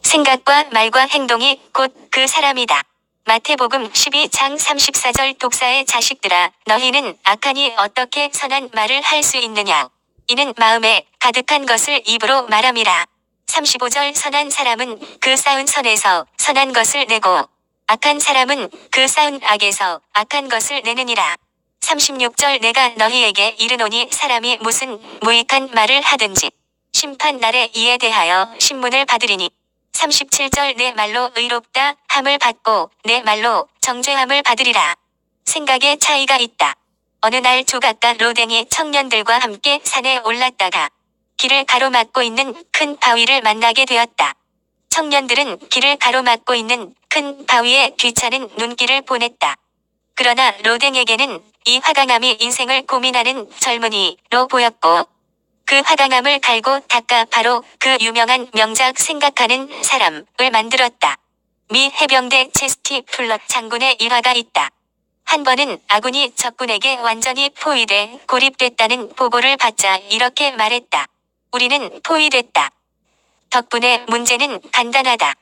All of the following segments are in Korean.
생각과 말과 행동이 곧 그 사람이다. 마태복음 12장 34절 독사의 자식들아 너희는 악하니 어떻게 선한 말을 할 수 있느냐. 이는 마음에 가득한 것을 입으로 말함이라. 35절 선한 사람은 그 쌓은 선에서 선한 것을 내고 악한 사람은 그 쌓은 악에서 악한 것을 내느니라. 36절 내가 너희에게 이르노니 사람이 무슨 무익한 말을 하든지 심판 날에 이에 대하여 신문을 받으리니 37절 내 말로 의롭다 함을 받고 내 말로 정죄함을 받으리라. 생각의 차이가 있다. 어느 날 조각가 로댕이 청년들과 함께 산에 올랐다가 길을 가로막고 있는 큰 바위를 만나게 되었다. 청년들은 길을 가로막고 있는 큰 바위에 귀찮은 눈길을 보냈다. 그러나 로댕에게는 이 화강암이 인생을 고민하는 젊은이로 보였고 그 화강암을 갈고 닦아 바로 그 유명한 명작 생각하는 사람을 만들었다. 미 해병대 체스티 플럿 장군의 일화가 있다. 한 번은 아군이 적군에게 완전히 포위돼 고립됐다는 보고를 받자 이렇게 말했다. 우리는 포위됐다. 덕분에 문제는 간단하다.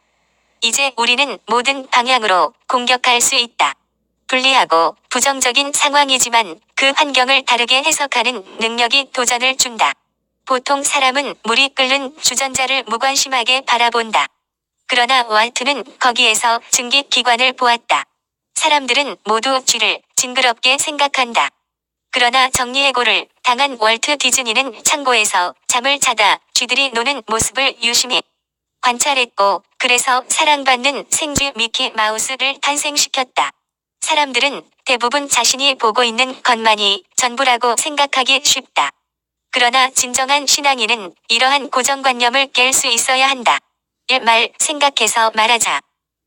이제 우리는 모든 방향으로 공격할 수 있다. 불리하고 부정적인 상황이지만 그 환경을 다르게 해석하는 능력이 도전을 준다. 보통 사람은 물이 끓는 주전자를 무관심하게 바라본다. 그러나 월트는 거기에서 증기기관을 보았다. 사람들은 모두 쥐를 징그럽게 생각한다. 그러나 정리해고를 당한 월트 디즈니는 창고에서 잠을 자다 쥐들이 노는 모습을 유심히 관찰했고 그래서 사랑받는 생쥐 미키 마우스를 탄생시켰다. 사람들은 대부분 자신이 보고 있는 것만이 전부라고 생각하기 쉽다. 그러나 진정한 신앙인은 이러한 고정관념을 깰 수 있어야 한다. 말 생각해서 말하자.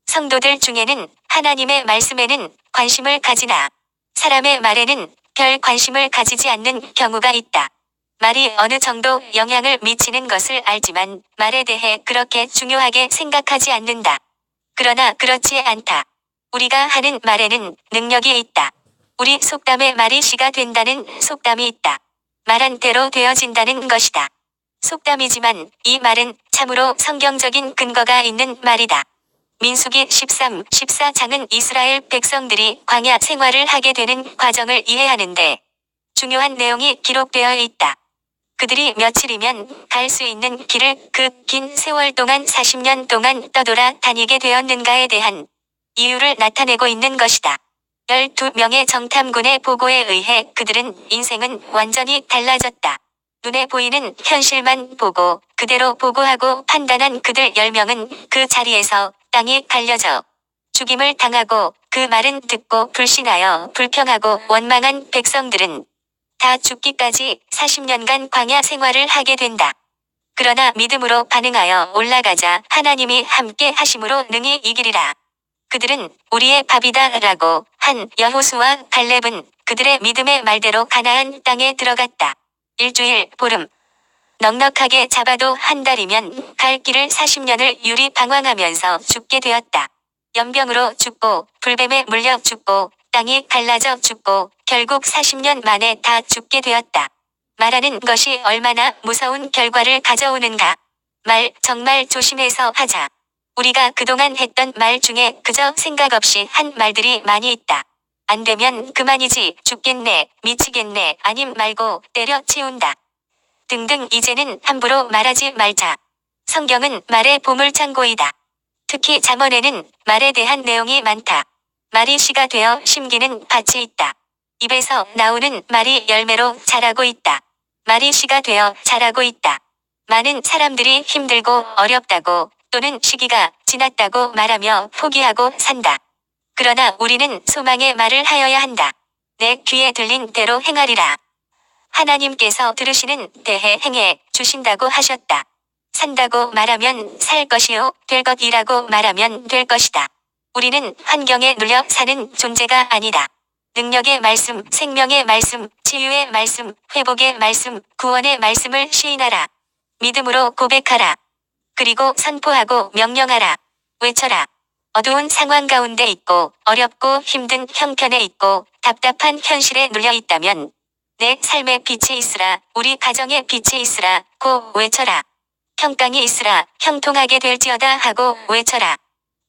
성도들 중에는 하나님의 말씀에는 관심을 가지나 사람의 말에는 별 관심을 가지지 않는 경우가 있다. 말이 어느 정도 영향을 미치는 것을 알지만 말에 대해 그렇게 중요하게 생각하지 않는다. 그러나 그렇지 않다. 우리가 하는 말에는 능력이 있다. 우리 속담에 말이 시가 된다는 속담이 있다. 말한 대로 되어진다는 것이다. 속담이지만 이 말은 참으로 성경적인 근거가 있는 말이다. 민수기 13, 14장은 이스라엘 백성들이 광야 생활을 하게 되는 과정을 이해하는데 중요한 내용이 기록되어 있다. 그들이 며칠이면 갈 수 있는 길을 그 긴 세월 동안 40년 동안 떠돌아 다니게 되었는가에 대한 이유를 나타내고 있는 것이다. 12명의 정탐군의 보고에 의해 그들은 인생은 완전히 달라졌다. 눈에 보이는 현실만 보고 그대로 보고하고 판단한 그들 10명은 그 자리에서 땅이 갈려져 죽임을 당하고 그 말은 듣고 불신하여 불평하고 원망한 백성들은 다 죽기까지 40년간 광야 생활을 하게 된다. 그러나 믿음으로 반응하여 올라가자 하나님이 함께 하심으로 능히 이기리라. 그들은 우리의 밥이다 라고 한 여호수와 갈렙은 그들의 믿음의 말대로 가나안 땅에 들어갔다. 일주일, 보름. 넉넉하게 잡아도 한 달이면 갈 길을 40년을 유리 방황하면서 죽게 되었다. 연병으로 죽고 불뱀에 물려 죽고 땅이 갈라져 죽고 결국 40년 만에 다 죽게 되었다. 말하는 것이 얼마나 무서운 결과를 가져오는가. 말 정말 조심해서 하자. 우리가 그동안 했던 말 중에 그저 생각 없이 한 말들이 많이 있다. 안 되면 그만이지, 죽겠네, 미치겠네, 아님 말고 때려치운다. 등등 이제는 함부로 말하지 말자. 성경은 말의 보물창고이다. 특히 잠언에는 말에 대한 내용이 많다. 말이 씨가 되어 심기는 밭이 있다. 입에서 나오는 말이 열매로 자라고 있다. 말이 씨가 되어 자라고 있다. 많은 사람들이 힘들고 어렵다고 또는 시기가 지났다고 말하며 포기하고 산다. 그러나 우리는 소망의 말을 하여야 한다. 내 귀에 들린 대로 행하리라. 하나님께서 들으시는 대해 행해 주신다고 하셨다. 산다고 말하면 살 것이요 될 것이라고 말하면 될 것이다. 우리는 환경에 눌려 사는 존재가 아니다. 능력의 말씀, 생명의 말씀, 치유의 말씀, 회복의 말씀, 구원의 말씀을 시인하라. 믿음으로 고백하라. 그리고 선포하고 명령하라. 외쳐라. 어두운 상황 가운데 있고 어렵고 힘든 형편에 있고 답답한 현실에 눌려 있다면 내 삶의 빛이 있으라, 우리 가정의 빛이 있으라 고 외쳐라. 평강이 있으라 형통하게 될지어다 하고 외쳐라.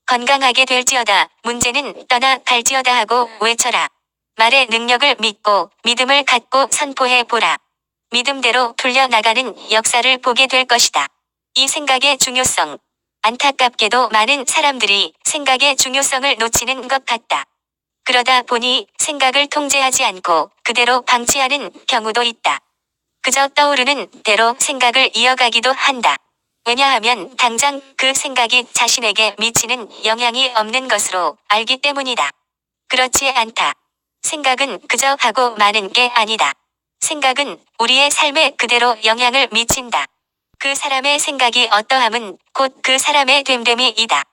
건강하게 될지어다 문제는 떠나 갈지어다 하고 외쳐라. 말의 능력을 믿고 믿음을 갖고 선포해 보라. 믿음대로 풀려나가는 역사를 보게 될 것이다. 이 생각의 중요성. 안타깝게도 많은 사람들이 생각의 중요성을 놓치는 것 같다. 그러다 보니 생각을 통제하지 않고 그대로 방치하는 경우도 있다. 그저 떠오르는 대로 생각을 이어가기도 한다. 왜냐하면 당장 그 생각이 자신에게 미치는 영향이 없는 것으로 알기 때문이다. 그렇지 않다. 생각은 그저 하고 마는 게 아니다. 생각은 우리의 삶에 그대로 영향을 미친다. 그 사람의 생각이 어떠함은 곧 그 사람의 됨됨이이다.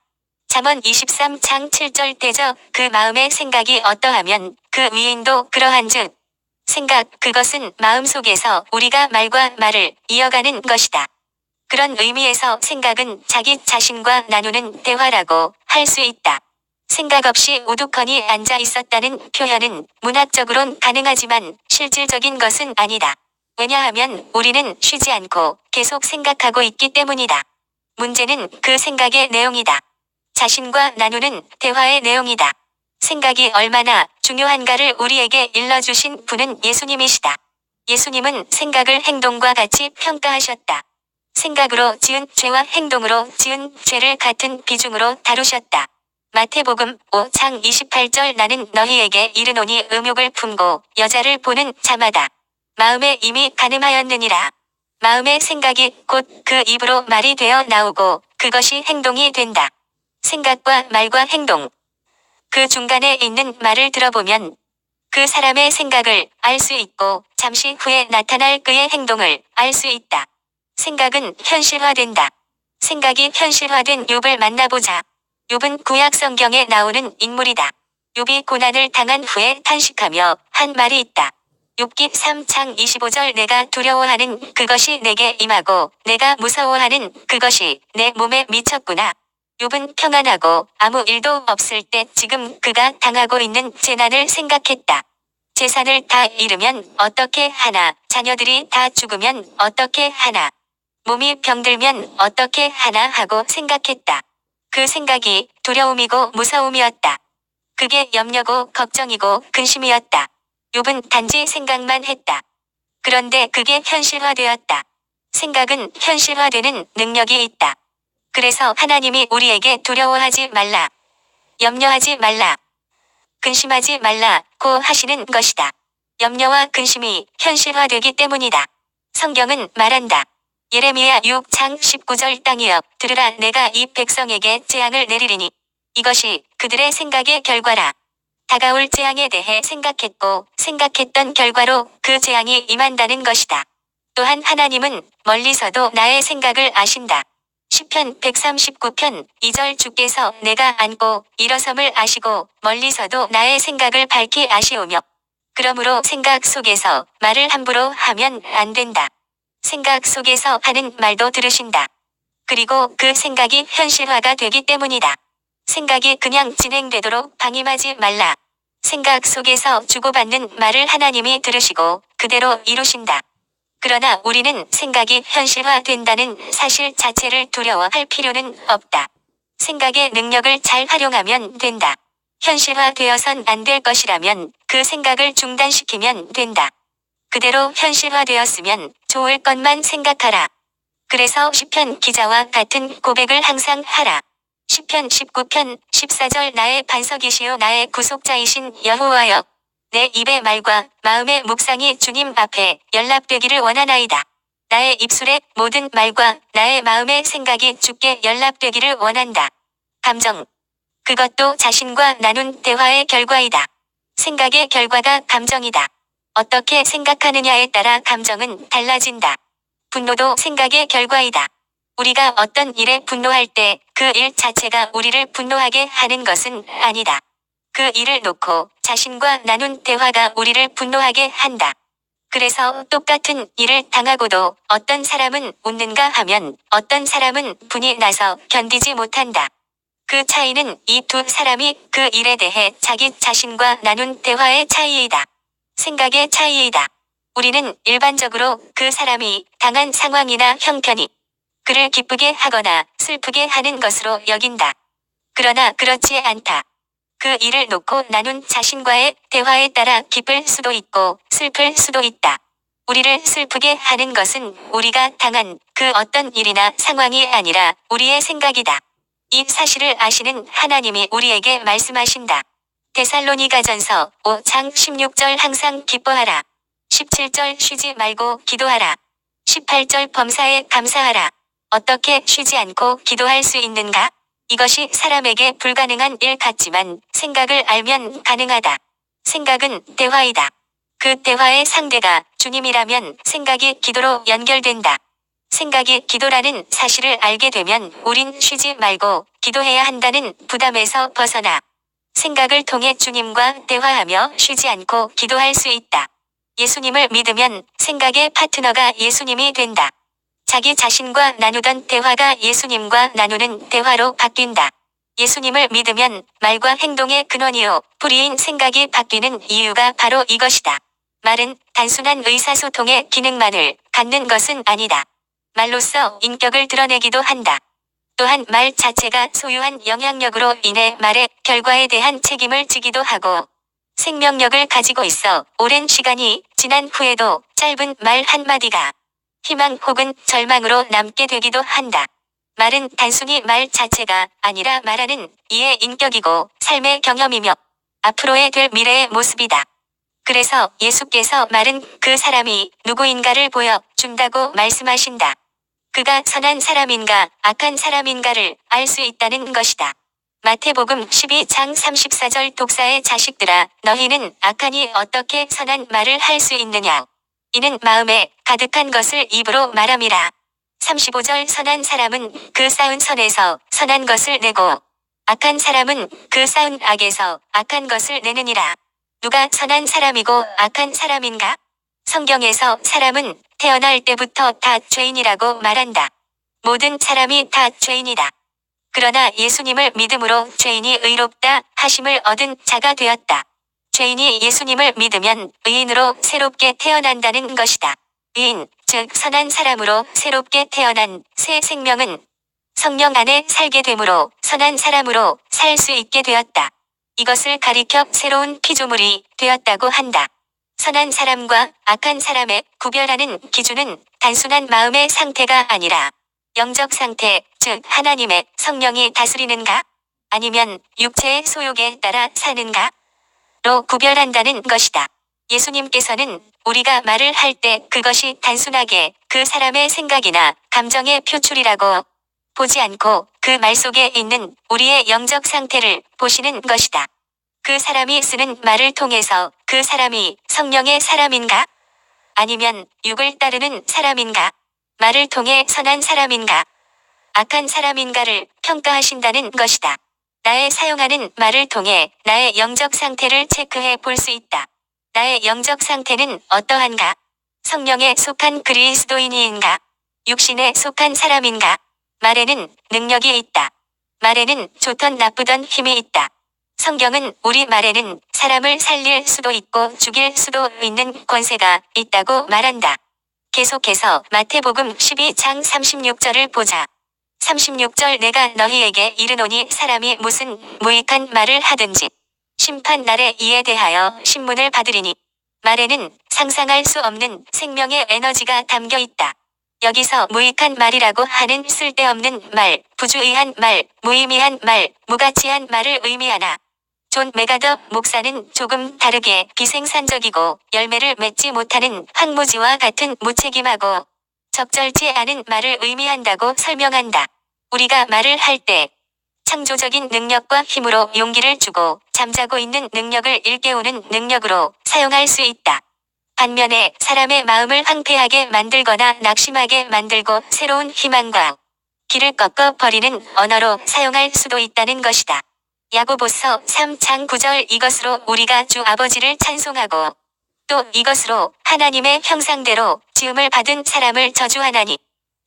잠언 23장 7절 대저 그 마음의 생각이 어떠하면 그 위인도 그러한즉. 생각 그것은 마음속에서 우리가 말과 말을 이어가는 것이다. 그런 의미에서 생각은 자기 자신과 나누는 대화라고 할 수 있다. 생각 없이 우두커니 앉아 있었다는 표현은 문학적으론 가능하지만 실질적인 것은 아니다. 왜냐하면 우리는 쉬지 않고 계속 생각하고 있기 때문이다. 문제는 그 생각의 내용이다. 자신과 나누는 대화의 내용이다. 생각이 얼마나 중요한가를 우리에게 일러주신 분은 예수님이시다. 예수님은 생각을 행동과 같이 평가하셨다. 생각으로 지은 죄와 행동으로 지은 죄를 같은 비중으로 다루셨다. 마태복음 5장 28절 나는 너희에게 이르노니 음욕을 품고 여자를 보는 자마다 마음에 이미 가늠하였느니라. 마음의 생각이 곧 그 입으로 말이 되어 나오고 그것이 행동이 된다. 생각과 말과 행동. 그 중간에 있는 말을 들어보면 그 사람의 생각을 알 수 있고 잠시 후에 나타날 그의 행동을 알 수 있다. 생각은 현실화된다. 생각이 현실화된 욥을 만나보자. 욥은 구약 성경에 나오는 인물이다. 욥이 고난을 당한 후에 탄식하며 한 말이 있다. 욥기 3장 25절 내가 두려워하는 그것이 내게 임하고 내가 무서워하는 그것이 내 몸에 미쳤구나. 욥은 평안하고 아무 일도 없을 때 지금 그가 당하고 있는 재난을 생각했다. 재산을 다 잃으면 어떻게 하나, 자녀들이 다 죽으면 어떻게 하나, 몸이 병들면 어떻게 하나 하고 생각했다. 그 생각이 두려움이고 무서움이었다. 그게 염려고 걱정이고 근심이었다. 욥은 단지 생각만 했다. 그런데 그게 현실화되었다. 생각은 현실화되는 능력이 있다. 그래서 하나님이 우리에게 두려워하지 말라, 염려하지 말라, 근심하지 말라고 하시는 것이다. 염려와 근심이 현실화되기 때문이다. 성경은 말한다. 예레미야 6장 19절 땅이여 들으라 내가 이 백성에게 재앙을 내리리니 이것이 그들의 생각의 결과라. 다가올 재앙에 대해 생각했고 생각했던 결과로 그 재앙이 임한다는 것이다. 또한 하나님은 멀리서도 나의 생각을 아신다. 시편 139편 2절 주께서 내가 앉고 일어섬을 아시고 멀리서도 나의 생각을 밝히 아시오며 그러므로 생각 속에서 말을 함부로 하면 안 된다. 생각 속에서 하는 말도 들으신다. 그리고 그 생각이 현실화가 되기 때문이다. 생각이 그냥 진행되도록 방임하지 말라. 생각 속에서 주고받는 말을 하나님이 들으시고 그대로 이루신다. 그러나 우리는 생각이 현실화된다는 사실 자체를 두려워할 필요는 없다. 생각의 능력을 잘 활용하면 된다. 현실화되어선 안 될 것이라면 그 생각을 중단시키면 된다. 그대로 현실화되었으면 좋을 것만 생각하라. 그래서 시편 기자와 같은 고백을 항상 하라. 시편 19편 14절 나의 반석이시요 나의 구속자이신 여호와여 내 입의 말과 마음의 묵상이 주님 앞에 연락되기를 원하나이다. 나의 입술의 모든 말과 나의 마음의 생각이 주께 연락되기를 원한다. 감정. 그것도 자신과 나눈 대화의 결과이다. 생각의 결과가 감정이다. 어떻게 생각하느냐에 따라 감정은 달라진다. 분노도 생각의 결과이다. 우리가 어떤 일에 분노할 때 그 일 자체가 우리를 분노하게 하는 것은 아니다. 그 일을 놓고 자신과 나눈 대화가 우리를 분노하게 한다. 그래서 똑같은 일을 당하고도 어떤 사람은 웃는가 하면 어떤 사람은 분이 나서 견디지 못한다. 그 차이는 이 두 사람이 그 일에 대해 자기 자신과 나눈 대화의 차이이다. 생각의 차이이다. 우리는 일반적으로 그 사람이 당한 상황이나 형편이 그를 기쁘게 하거나 슬프게 하는 것으로 여긴다. 그러나 그렇지 않다. 그 일을 놓고 나눈 자신과의 대화에 따라 기쁠 수도 있고 슬플 수도 있다. 우리를 슬프게 하는 것은 우리가 당한 그 어떤 일이나 상황이 아니라 우리의 생각이다. 이 사실을 아시는 하나님이 우리에게 말씀하신다. 데살로니가전서 5장 16절 항상 기뻐하라. 17절 쉬지 말고 기도하라. 18절 범사에 감사하라. 어떻게 쉬지 않고 기도할 수 있는가? 이것이 사람에게 불가능한 일 같지만 생각을 알면 가능하다. 생각은 대화이다. 그 대화의 상대가 주님이라면 생각이 기도로 연결된다. 생각이 기도라는 사실을 알게 되면 우린 쉬지 말고 기도해야 한다는 부담에서 벗어나 생각을 통해 주님과 대화하며 쉬지 않고 기도할 수 있다. 예수님을 믿으면 생각의 파트너가 예수님이 된다. 자기 자신과 나누던 대화가 예수님과 나누는 대화로 바뀐다. 예수님을 믿으면 말과 행동의 근원이요 뿌리인 생각이 바뀌는 이유가 바로 이것이다. 말은 단순한 의사소통의 기능만을 갖는 것은 아니다. 말로써 인격을 드러내기도 한다. 또한 말 자체가 소유한 영향력으로 인해 말의 결과에 대한 책임을 지기도 하고 생명력을 가지고 있어 오랜 시간이 지난 후에도 짧은 말 한마디가 희망 혹은 절망으로 남게 되기도 한다. 말은 단순히 말 자체가 아니라 말하는 이의 인격이고 삶의 경험이며 앞으로의 될 미래의 모습이다. 그래서 예수께서 말은 그 사람이 누구인가를 보여준다고 말씀하신다. 그가 선한 사람인가 악한 사람인가를 알 수 있다는 것이다. 마태복음 12장 34절 독사의 자식들아 너희는 악하니 어떻게 선한 말을 할 수 있느냐. 이는 마음에 가득한 것을 입으로 말함이라. 35절 선한 사람은 그 쌓은 선에서 선한 것을 내고 악한 사람은 그 쌓은 악에서 악한 것을 내느니라. 누가 선한 사람이고 악한 사람인가? 성경에서 사람은 태어날 때부터 다 죄인이라고 말한다. 모든 사람이 다 죄인이다. 그러나 예수님을 믿음으로 죄인이 의롭다 하심을 얻은 자가 되었다. 죄인이 예수님을 믿으면 의인으로 새롭게 태어난다는 것이다. 의인, 즉 선한 사람으로 새롭게 태어난 새 생명은 성령 안에 살게 되므로 선한 사람으로 살 수 있게 되었다. 이것을 가리켜 새로운 피조물이 되었다고 한다. 선한 사람과 악한 사람의 구별하는 기준은 단순한 마음의 상태가 아니라 영적 상태, 즉 하나님의 성령이 다스리는가? 아니면 육체의 소욕에 따라 사는가? 로 구별한다는 것이다. 예수님께서는 우리가 말을 할 때 그것이 단순하게 그 사람의 생각이나 감정의 표출이라고 보지 않고 그 말 속에 있는 우리의 영적 상태를 보시는 것이다. 그 사람이 쓰는 말을 통해서 그 사람이 성령의 사람인가? 아니면 육을 따르는 사람인가? 말을 통해 선한 사람인가? 악한 사람인가를 평가하신다는 것이다. 나의 사용하는 말을 통해 나의 영적 상태를 체크해 볼 수 있다. 나의 영적 상태는 어떠한가? 성령에 속한 그리스도인인가? 육신에 속한 사람인가? 말에는 능력이 있다. 말에는 좋던 나쁘던 힘이 있다. 성경은 우리 말에는 사람을 살릴 수도 있고 죽일 수도 있는 권세가 있다고 말한다. 계속해서 마태복음 12장 36절을 보자. 36절 내가 너희에게 이르노니 사람이 무슨 무익한 말을 하든지 심판 날에 이에 대하여 신문을 받으리니 말에는 상상할 수 없는 생명의 에너지가 담겨 있다. 여기서 무익한 말이라고 하는 쓸데없는 말, 부주의한 말, 무의미한 말, 무가치한 말을 의미하나. 존 메가더 목사는 조금 다르게 비생산적이고 열매를 맺지 못하는 황무지와 같은 무책임하고 적절치 않은 말을 의미한다고 설명한다. 우리가 말을 할 때 창조적인 능력과 힘으로 용기를 주고 잠자고 있는 능력을 일깨우는 능력으로 사용할 수 있다. 반면에 사람의 마음을 황폐하게 만들거나 낙심하게 만들고 새로운 희망과 길을 꺾어 버리는 언어로 사용할 수도 있다는 것이다. 야고보서 3장 9절 이것으로 우리가 주 아버지를 찬송하고 또 이것으로 하나님의 형상대로 지음을 받은 사람을 저주하나니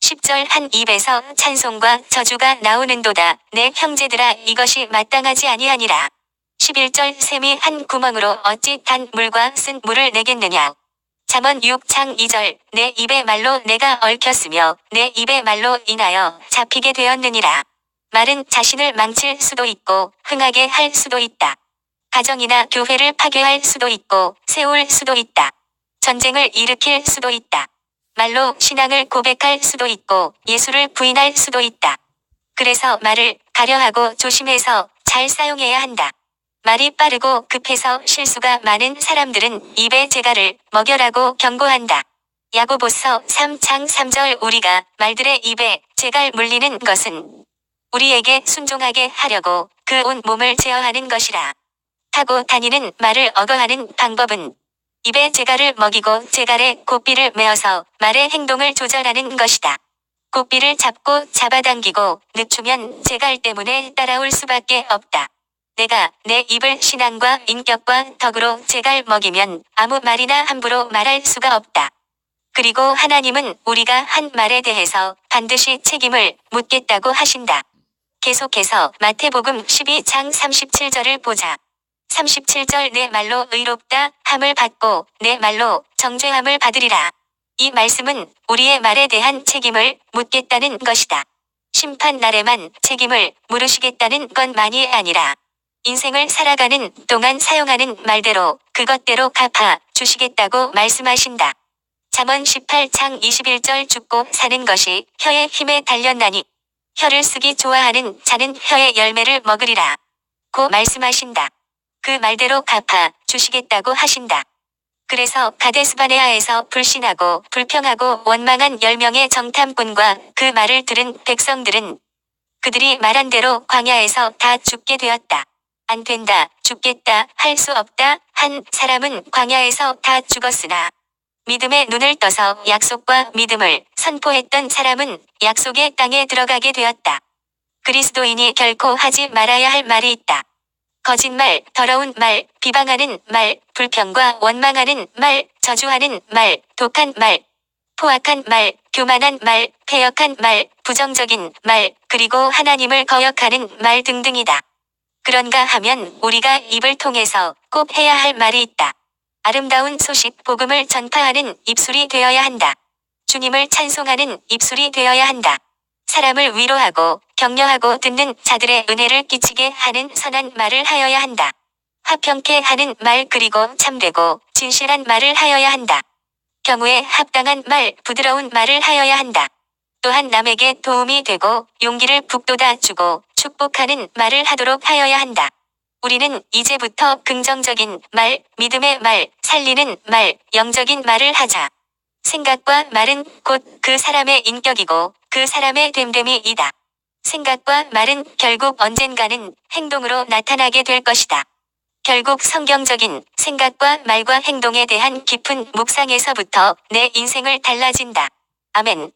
10절 한 입에서 찬송과 저주가 나오는도다. 내 형제들아 이것이 마땅하지 아니하니라. 11절 샘이 한 구멍으로 어찌 단 물과 쓴 물을 내겠느냐. 잠언 6장 2절 내 입의 말로 내가 얽혔으며 내 입의 말로 인하여 잡히게 되었느니라. 말은 자신을 망칠 수도 있고 흥하게 할 수도 있다. 가정이나 교회를 파괴할 수도 있고 세울 수도 있다. 전쟁을 일으킬 수도 있다. 말로 신앙을 고백할 수도 있고 예수를 부인할 수도 있다. 그래서 말을 가려하고 조심해서 잘 사용해야 한다. 말이 빠르고 급해서 실수가 많은 사람들은 입의 재갈을 먹여라고 경고한다. 야고보서 3장 3절 우리가 말들의 입에 재갈 물리는 것은 우리에게 순종하게 하려고 그 온 몸을 제어하는 것이라. 타고 다니는 말을 억어하는 방법은 입에 재갈을 먹이고 재갈에 고삐를 메어서 말의 행동을 조절하는 것이다. 고삐를 잡고 잡아당기고 늦추면 재갈 때문에 따라올 수밖에 없다. 내가 내 입을 신앙과 인격과 덕으로 재갈 먹이면 아무 말이나 함부로 말할 수가 없다. 그리고 하나님은 우리가 한 말에 대해서 반드시 책임을 묻겠다고 하신다. 계속해서 마태복음 12장 37절을 보자. 37절 내 말로 의롭다 함을 받고 내 말로 정죄함을 받으리라. 이 말씀은 우리의 말에 대한 책임을 묻겠다는 것이다. 심판 날에만 책임을 물으시겠다는 것만이 아니라 인생을 살아가는 동안 사용하는 말대로 그것대로 갚아 주시겠다고 말씀하신다. 잠언 18장 21절 죽고 사는 것이 혀의 힘에 달렸나니 혀를 쓰기 좋아하는 자는 혀의 열매를 먹으리라. 고 말씀하신다. 그 말대로 갚아 주시겠다고 하신다. 그래서 가데스바네아에서 불신하고 불평하고 원망한 10명의 정탐꾼과 그 말을 들은 백성들은 그들이 말한 대로 광야에서 다 죽게 되었다. 안 된다, 죽겠다, 할 수 없다 한 사람은 광야에서 다 죽었으나 믿음의 눈을 떠서 약속과 믿음을 선포했던 사람은 약속의 땅에 들어가게 되었다. 그리스도인이 결코 하지 말아야 할 말이 있다. 거짓말, 더러운 말, 비방하는 말, 불평과 원망하는 말, 저주하는 말, 독한 말, 포악한 말, 교만한 말, 패역한 말, 부정적인 말, 그리고 하나님을 거역하는 말 등등이다. 그런가 하면 우리가 입을 통해서 꼭 해야 할 말이 있다. 아름다운 소식 복음을 전파하는 입술이 되어야 한다. 주님을 찬송하는 입술이 되어야 한다. 사람을 위로하고 격려하고 듣는 자들의 은혜를 끼치게 하는 선한 말을 하여야 한다. 화평케 하는 말 그리고 참되고 진실한 말을 하여야 한다. 경우에 합당한 말, 부드러운 말을 하여야 한다. 또한 남에게 도움이 되고 용기를 북돋아 주고 축복하는 말을 하도록 하여야 한다. 우리는 이제부터 긍정적인 말, 믿음의 말, 살리는 말, 영적인 말을 하자. 생각과 말은 곧 그 사람의 인격이고 그 사람의 됨됨이이다. 생각과 말은 결국 언젠가는 행동으로 나타나게 될 것이다. 결국 성경적인 생각과 말과 행동에 대한 깊은 묵상에서부터 내 인생을 달라진다. 아멘.